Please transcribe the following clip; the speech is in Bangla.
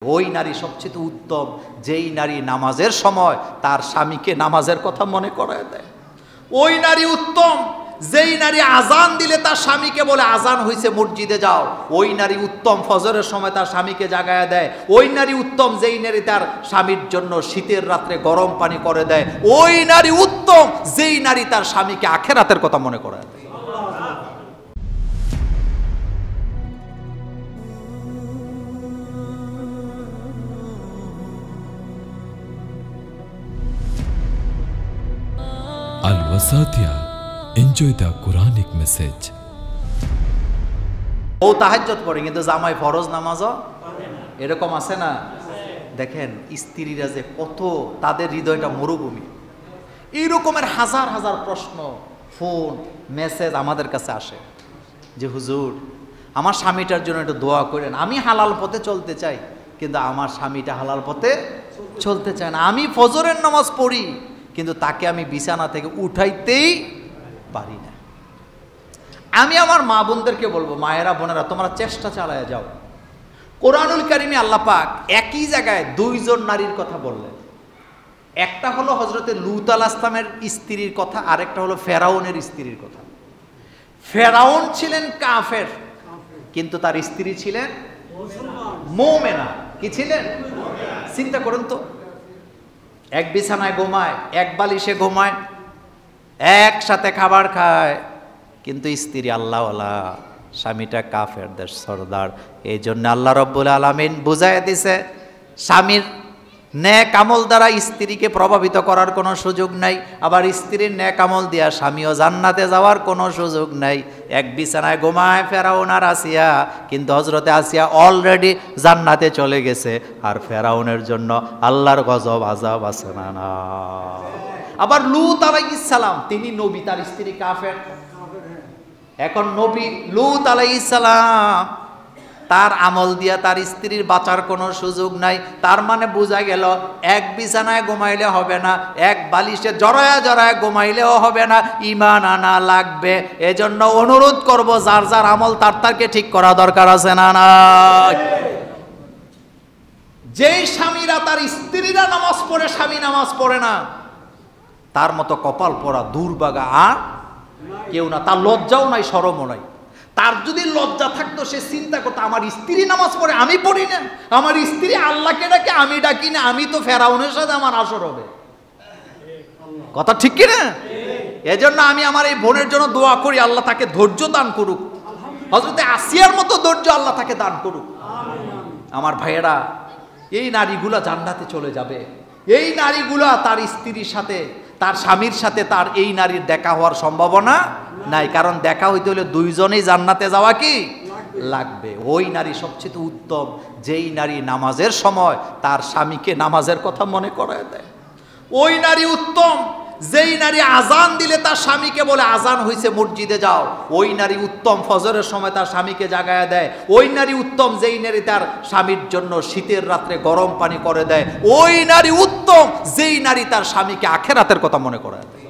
ওই নারী সবচেয়ে উত্তম যেই নারী নামাজের সময় তার স্বামীকে নামাজের কথা মনে করায় দেয়। ওই নারী উত্তম যেই নারী আজান দিলে তার স্বামীকে বলে আজান হইছে মসজিদে যাও। ওই নারী উত্তম ফজরের সময় তার স্বামীকে জাগায় দেয়। ওই নারী উত্তম যেই নারী তার স্বামীর জন্য শীতের রাত্রে গরম পানি করে দেয়। ওই নারী উত্তম যেই নারী তার স্বামীকে আখিরাতের কথা মনে করায় দেয়। Al-Wasatiyah. Enjoy the Quranic message. ও তাহাজ্জুদ পড়ে কিন্তু জামাই ফরজ নামাজও এরকম আছে না? দেখেন স্ত্রীরা যে কত তাদের হৃদয়টা মরুভূমি। এই রকমের হাজার হাজার প্রশ্ন, ফোন, মেসেজ আমাদের কাছে আসে যে হুজুর আমার স্বামীটার জন্য একটু দোয়া করেন। আমি হালাল পথে চলতে চাই কিন্তু আমার স্বামীটা হালাল পথে চলতে চায় না। আমি ফজরের নামাজ পড়ি কিন্তু তাকে আমি বিছানা থেকে উঠাইতেই পারি না। আমি আমার মা বোনদেরকে বলবো, মায়েরা বোনেরা তোমরা চেষ্টা চালায় যাও। কোরআনুল কারিমে আল্লাহ পাক একই জায়গায় দুইজন নারীর কথা বললেন। একটা হলো হযরতে লূত আলাইহিস সালামের স্ত্রীর কথা, আরেকটা হলো ফেরাউনের স্ত্রীর কথা। ফেরাউন ছিলেন কাফের কিন্তু তার স্ত্রী ছিলেন মুমিনা। কি ছিলেন? চিন্তা করুন তো, এক বিছানায় ঘুমায়, এক বালিশে ঘুমায়, একসাথে খাবার খায় কিন্তু স্ত্রী আল্লাহওয়ালা, স্বামীটা কাফেরদের সরদার। এই জন্য আল্লাহ রব্বুল আলামিন বুঝাইয়া দিছে স্বামীর নেক আমল দ্বারা স্ত্রীকে প্রভাবিত করার কোনো সুযোগ নাই, আবার স্ত্রীর নেক আমল দিয়া স্বামীও জান্নাতে যাওয়ার কোনো সুযোগ নাই। এক বিছানায় ঘুমায় ফেরাউন আর আসিয়া, কিন্তু হযরতে আসিয়া অলরেডি জান্নাতে চলে গেছে, আর ফেরাউনের জন্য আল্লাহর গজব আযাব আছে না? আবার লূত আলাইহিস সালাম তিনি নবী, তার স্ত্রী কাফের। এখন নবী লূত আলাইহিস সালাম তার আমল দিয়া তার স্ত্রীর বাঁচার কোনো সুযোগ নাই। তার মানে বোঝা গেল এক বিছানায় ঘুমাইলে হবে না, এক বালিশে জড়ায়া জড়ায়া ঘুমাইলেও হবে না, ঈমান আনা লাগবে। এজন্য অনুরোধ করব যার যার আমল তার তারকে ঠিক করা দরকার আছে না? না, যেই স্বামীরা তার স্ত্রীরা নামাজ পড়ে স্বামী নামাজ পড়ে না, তার মতো কপাল পড়া দুর্ভাগা আর কেউ না। তার লজ্জাও নাই, শরমও নাই। তার যদি লজ্জা থাকতো সে চিন্তা করতো আমার স্ত্রী নামাজ পড়ে আমি পড়ি না, আমার স্ত্রী আল্লাহকে ডাকে আমি ডাকি না, আমি তো ফেরাউনের সাথে আমার আসর হবে। কথা ঠিক কি না? এজন্য আমি আমার এই বোনের জন্য দোয়া করি, আল্লাহ তাকে ধৈর্য দান করুক, হযরতে আসিয়ার মতো ধৈর্য আল্লাহ তাকে দান করুক। আমার ভাইয়েরা, এই নারীগুলা জান্নাতে চলে যাবে। এই নারীগুলা তার স্ত্রীর সাথে, তার স্বামীর সাথে তার এই নারীর দেখা হওয়ার সম্ভাবনা নাই, কারণ দেখা হইতে হলে দুইজনেই জান্নাতে যাওয়া কি লাগবে। ওই নারী সবচেয়ে উত্তম যেই নারী নামাজের সময় তার স্বামীকে নামাজের কথা মনে করায় দেয়। ওই নারী উত্তম যেই নারী আজান দিলে তার স্বামীকে বলে আজান হইছে মসজিদে যাও। ওই নারী উত্তম ফজরের সময় তার স্বামীকে জাগায় দেয়। ওই নারী উত্তম যেই নারী তার স্বামীর জন্য শীতের রাত্রে গরম পানি করে দেয়। ওই নারী উত্তম যেই নারী তার স্বামীকে আখিরাতের কথা মনে করায় দেয়।